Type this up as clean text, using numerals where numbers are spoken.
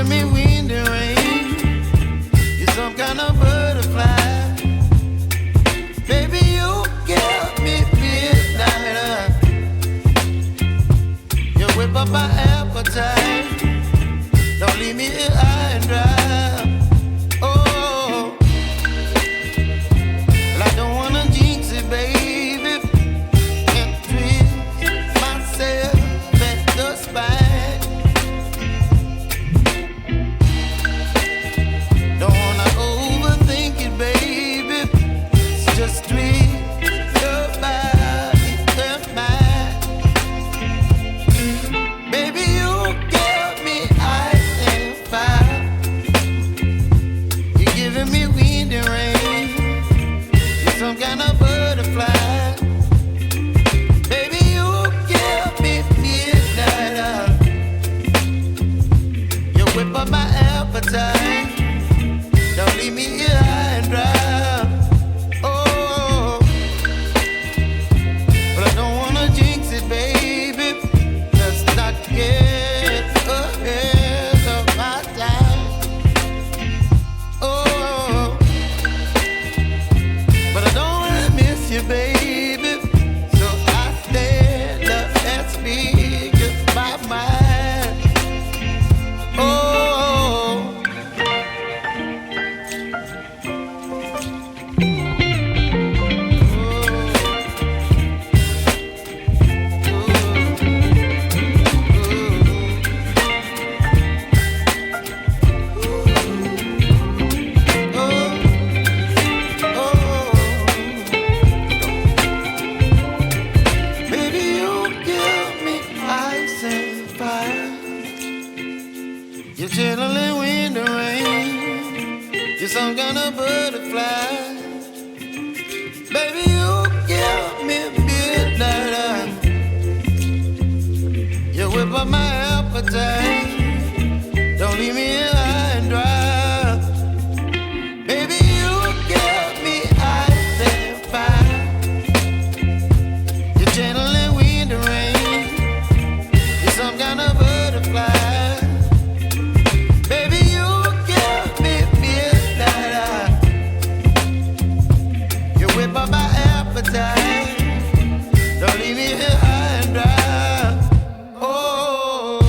giving me wind and rain. You're some kind of butterfly. Baby, you give me midnight. You whip up my appetite. Don't leave me here high and dry. Oh, well, I don't wanna jinx it, baby. Can't twist myself at the spine. Don't wanna overthink it, baby. It's just twist your body and mine. Baby, you give me ice and fire. You're giving me wind and rain. You're some kind of butterfly. Baby, you give me midnight. You whip up my appetite. Don't leave me here high and dry. Oh, but I don't wanna jinx it, baby. Let's not get ahead of my time. Oh, but I don't wanna miss you, baby. So I stand up and speak my mind. Oh. Baby, you give me ice and fire. You're chilling wind and rain. You're some kind of butterfly. Baby, you give me midnight. You whip up my appetite. Don't leave me here high and dry. Baby, you give me ice and fire. You're channeling wind and rain. You're some kind of butterfly. Baby, you give me midnight. You whip up my appetite. Don't leave me here high and dry. Oh,